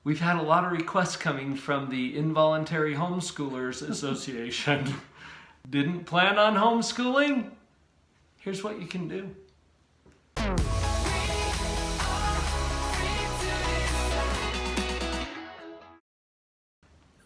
We've had a lot of requests coming from the Involuntary Homeschoolers Association. Didn't plan on homeschooling? Here's what you can do.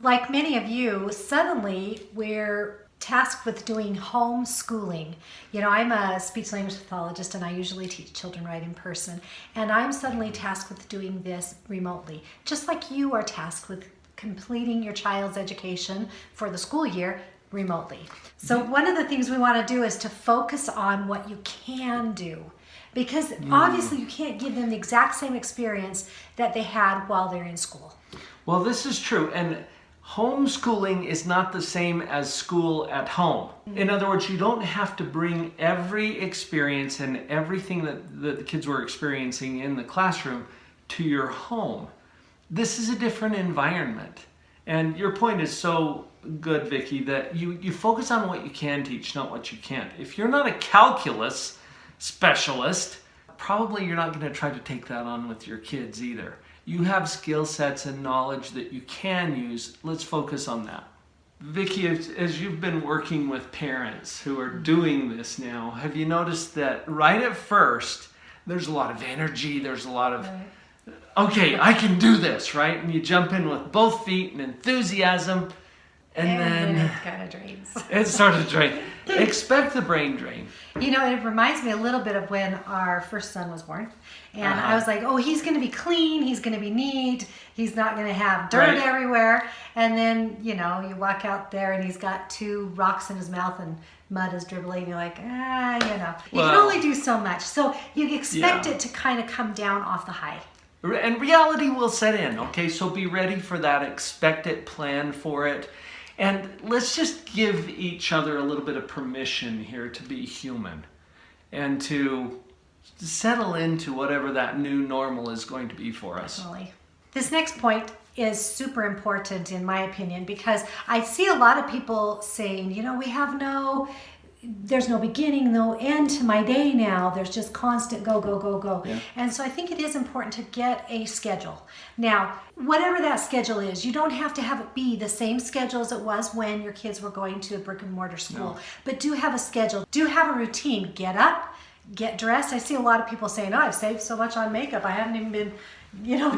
Like many of you, suddenly we're tasked with doing homeschooling. You know, I'm a speech language pathologist and I usually teach children right in person, and I'm suddenly tasked with doing this remotely, just like you are tasked with completing your child's education for the school year remotely. So one of the things we want to do is to focus on what you can do, because obviously you can't give them the exact same experience that they had while they're in school. Well, this is true, and homeschooling is not the same as school at home. In other words, you don't have to bring every experience and everything that the kids were experiencing in the classroom to your home. This is a different environment. And your point is so good, Vicki, that you focus on what you can teach, not what you can't. If you're not a calculus specialist, probably you're not going to try to take that on with your kids either. You have skill sets and knowledge that you can use. Let's focus on that. Vicki, as you've been working with parents who are doing this now, have you noticed that right at first, there's a lot of energy, there's a lot of, okay, I can do this, right? And you jump in with both feet and enthusiasm, and then it kind of drains. It started to drain. Expect the brain drain. You know, it reminds me a little bit of when our first son was born. And I was like, oh, he's going to be clean. He's going to be neat. He's not going to have dirt everywhere. And then, you know, you walk out there and he's got 2 rocks in his mouth and mud is dribbling. You're like, you know, you can only do so much. So you expect it to kind of come down off the high. And reality will set in, okay? So be ready for that. Expect it, plan for it. And let's just give each other a little bit of permission here to be human and to settle into whatever that new normal is going to be for us. Definitely. This next point is super important in my opinion, because I see a lot of people saying, you know, there's no beginning, no end to my day now. There's just constant go, go, go, go. Yeah. And so I think it is important to get a schedule. Now, whatever that schedule is, you don't have to have it be the same schedule as it was when your kids were going to a brick and mortar school. But do have a schedule. Do have a routine. Get up, get dressed. I see a lot of people saying, oh, I've saved so much on makeup. I haven't even been,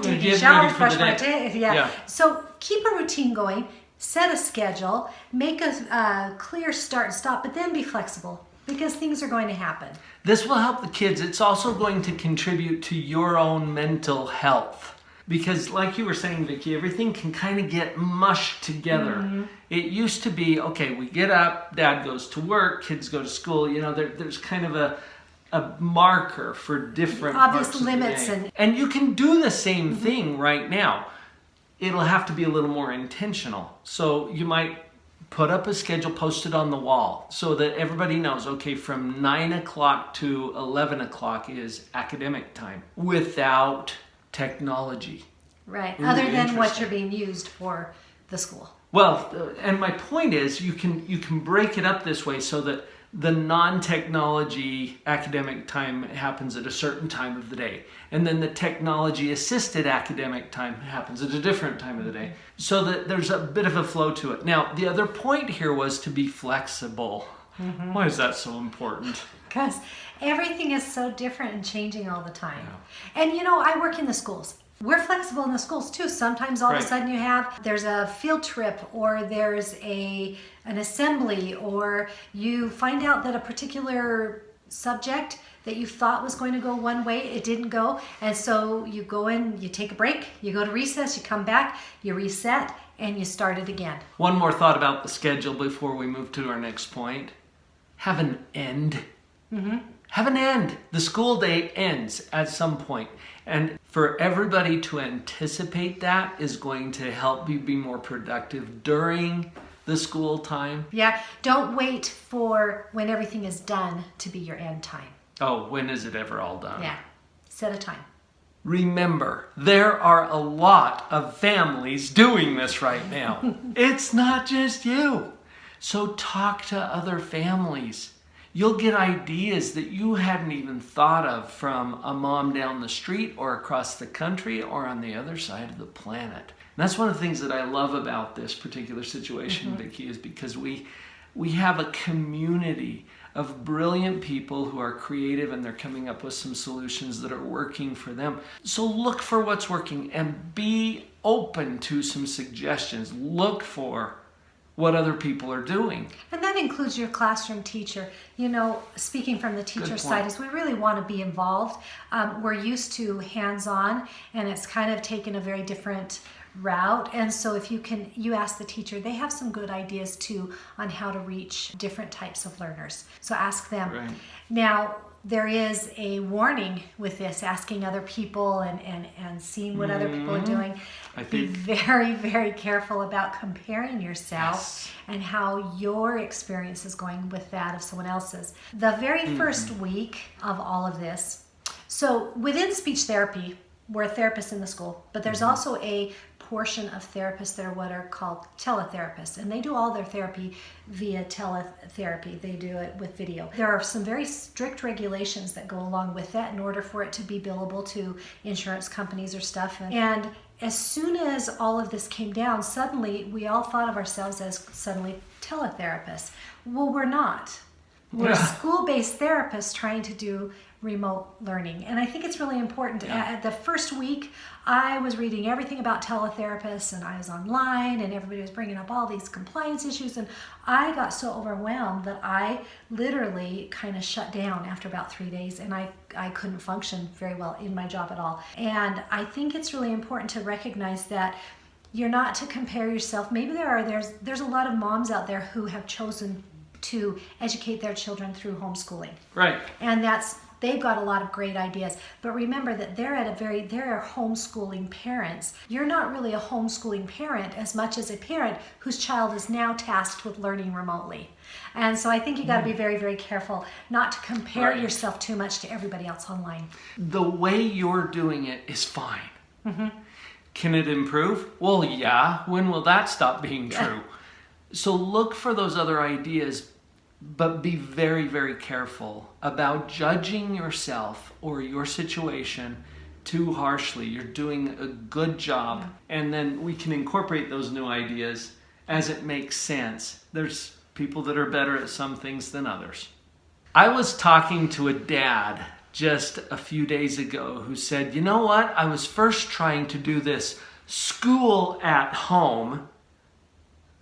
taking showers, brush my teeth. Yeah. So keep a routine going. Set a schedule, make a clear start and stop, but then be flexible because things are going to happen. This will help the kids. It's also going to contribute to your own mental health. Because like you were saying, Vicki, everything can kind of get mushed together. It used to be, okay, we get up, dad goes to work, kids go to school. There's kind of a marker for different obvious parts limits. Of the day. And you can do the same thing right now. It'll have to be a little more intentional. So you might put up a schedule, post it on the wall so that everybody knows, okay, from 9 o'clock to 11 o'clock is academic time without technology. Right, really other than what you're being used for the school. Well, and my point is you can break it up this way so that the non-technology academic time happens at a certain time of the day. And then the technology-assisted academic time happens at a different time of the day. So that there's a bit of a flow to it. Now, the other point here was to be flexible. Why is that so important? Because everything is so different and changing all the time. Yeah. And I work in the schools. We're flexible in the schools too. Sometimes all of a sudden there's a field trip or there's an assembly, or you find out that a particular subject that you thought was going to go one way, it didn't go. And so you go in, you take a break, you go to recess, you come back, you reset, and you start it again. One more thought about the schedule before we move to our next point. Have an end. Have an end. The school day ends at some point. And for everybody to anticipate that is going to help you be more productive during the school time. Yeah, don't wait for when everything is done to be your end time. Oh, when is it ever all done? Yeah, set a time. Remember, there are a lot of families doing this right now. It's not just you. So talk to other families. You'll get ideas that you hadn't even thought of from a mom down the street or across the country or on the other side of the planet. And that's one of the things that I love about this particular situation, Vicki, is because we have a community of brilliant people who are creative and they're coming up with some solutions that are working for them. So look for what's working and be open to some suggestions. Look for what other people are doing. And that includes your classroom teacher. You know, speaking from the teacher side, is we really want to be involved. We're used to hands-on, and it's kind of taken a very different route. And so if you ask the teacher, they have some good ideas too on how to reach different types of learners. So ask them. Right. Now, there is a warning with this, asking other people and seeing what other people are doing. Be very, very careful about comparing yourself and how your experience is going with that of someone else's. The very first week of all of this, so within speech therapy, we're therapists in the school, but there's also a portion of therapists that are what are called teletherapists, and they do all their therapy via teletherapy. They do it with video. There are some very strict regulations that go along with that in order for it to be billable to insurance companies or stuff. And as soon as all of this came down, suddenly we all thought of ourselves as suddenly teletherapists. Well, we're not. We're school-based therapists trying to do remote learning. And I think it's really important. At the first week, I was reading everything about teletherapists, and I was online, and everybody was bringing up all these compliance issues, and I got so overwhelmed that I literally kind of shut down after about 3 days, and I couldn't function very well in my job at all. And I think it's really important to recognize that you're not to compare yourself. Maybe there's a lot of moms out there who have chosen to educate their children through homeschooling. Right. And they've got a lot of great ideas. But remember that they're homeschooling parents. You're not really a homeschooling parent as much as a parent whose child is now tasked with learning remotely. And so I think you got to be very, very careful not to compare yourself too much to everybody else online. The way you're doing it is fine. Can it improve? Well, yeah. When will that stop being true? So look for those other ideas, but be very, very careful about judging yourself or your situation too harshly. You're doing a good job, and then we can incorporate those new ideas as it makes sense. There's people that are better at some things than others. I was talking to a dad just a few days ago who said, you know what? I was first trying to do this school at home.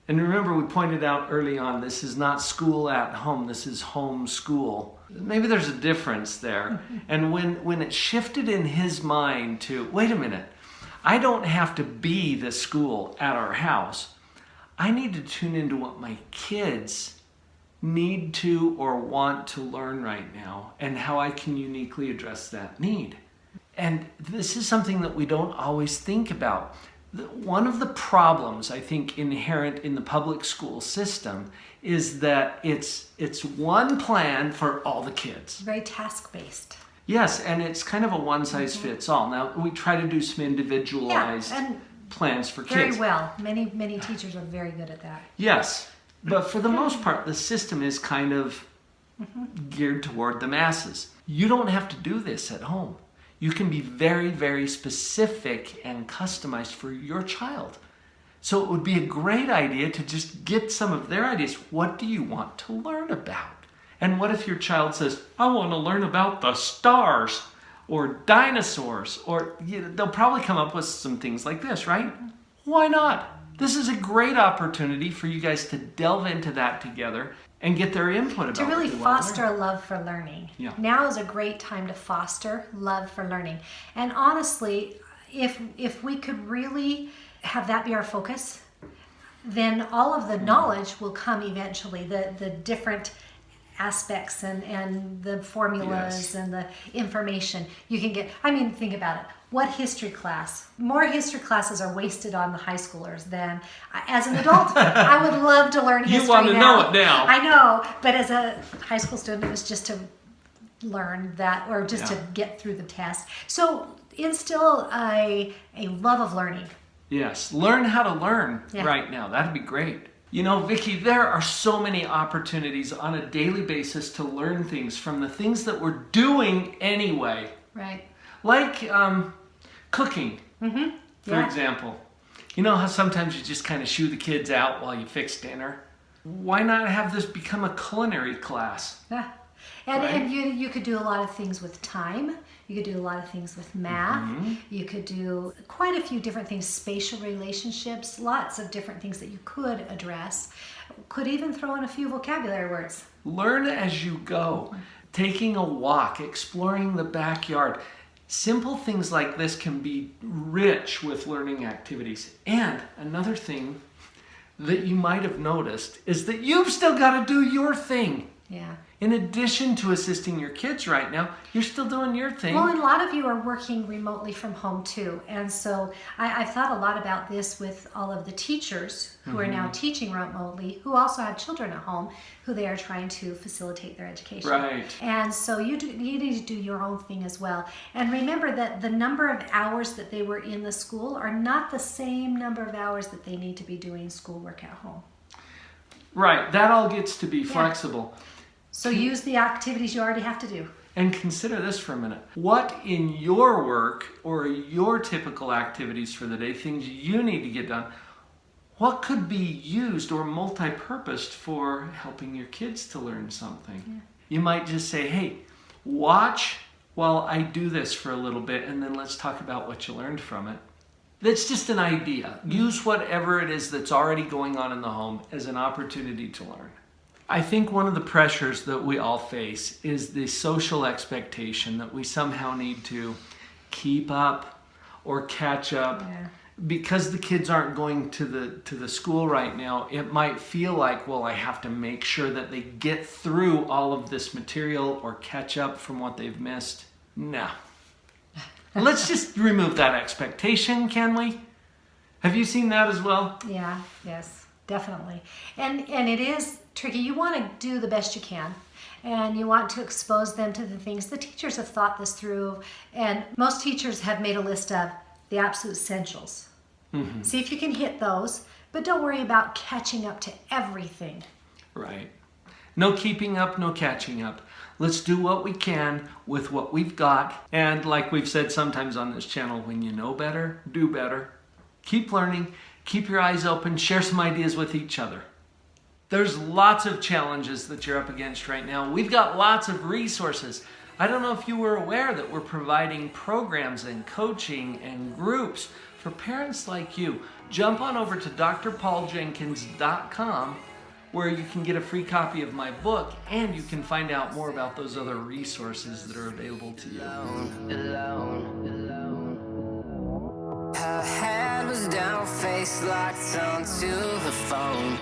And remember, we pointed out early on, this is not school at home, this is homeschool. Maybe there's a difference there. And when it shifted in his mind to, wait a minute, I don't have to be the school at our house. I need to tune into what my kids need to or want to learn right now and how I can uniquely address that need. And this is something that we don't always think about. One of the problems, I think, inherent in the public school system is that it's one plan for all the kids. Very task-based. Yes, and it's kind of a one-size-fits-all. Now, we try to do some individualized plans for kids. Very well. Many teachers are very good at that. Yes, but for the most part, the system is kind of geared toward the masses. You don't have to do this at home. You can be very, very specific and customized for your child. So it would be a great idea to just get some of their ideas. What do you want to learn about? And what if your child says, I want to learn about the stars or dinosaurs? Or they'll probably come up with some things like this, right? Why not? This is a great opportunity for you guys to delve into that together and get their input about to really foster a love for learning. Yeah. Now is a great time to foster love for learning. And honestly, if we could really have that be our focus, then all of the knowledge will come eventually. The different aspects and the formulas and the information you can get. I mean, think about it. What history class? More history classes are wasted on the high schoolers than as an adult. I would love to learn history. You want to know it now. I know, but as a high school student, it was just to learn that or just to get through the test. So instill a love of learning. Yes, learn how to learn right now. That'd be great. You know, Vicki, there are so many opportunities on a daily basis to learn things from the things that we're doing anyway. Right. Like cooking, for Yeah. example. You know how sometimes you just kind of shoo the kids out while you fix dinner? Why not have this become a culinary class? Yeah. And, Right. and you could do a lot of things with time. You could do a lot of things with math. You could do quite a few different things, spatial relationships, lots of different things that you could address. Could even throw in a few vocabulary words. Learn as you go. Taking a walk, exploring the backyard. Simple things like this can be rich with learning activities. And another thing that you might have noticed is that you've still got to do your thing. Yeah. In addition to assisting your kids right now, you're still doing your thing. Well, and a lot of you are working remotely from home too. And so I've thought a lot about this with all of the teachers who are now teaching remotely, who also have children at home, who they are trying to facilitate their education. Right. And so you need to do your own thing as well. And remember that the number of hours that they were in the school are not the same number of hours that they need to be doing schoolwork at home. Right. That all gets to be flexible. So use the activities you already have to do. And consider this for a minute. What in your work or your typical activities for the day, things you need to get done, what could be used or multi-purposed for helping your kids to learn something? Yeah. You might just say, hey, watch while I do this for a little bit, and then let's talk about what you learned from it. That's just an idea. Use whatever it is that's already going on in the home as an opportunity to learn. I think one of the pressures that we all face is the social expectation that we somehow need to keep up or catch up. Yeah. Because the kids aren't going to the school right now, it might feel like, well, I have to make sure that they get through all of this material or catch up from what they've missed. No. Let's just remove that expectation, can we? Have you seen that as well? Yeah, yes, definitely. And it is tricky. You want to do the best you can, and you want to expose them to the things. The teachers have thought this through, and most teachers have made a list of the absolute essentials. See if you can hit those, but don't worry about catching up to everything. Right. No keeping up, no catching up. Let's do what we can with what we've got. And like we've said sometimes on this channel, when you know better, do better. Keep learning, keep your eyes open, share some ideas with each other. There's lots of challenges that you're up against right now. We've got lots of resources. I don't know if you were aware that we're providing programs and coaching and groups for parents like you. Jump on over to drpauljenkins.com where you can get a free copy of my book and you can find out more about those other resources that are available to you. Her head was down, face locked onto the phone.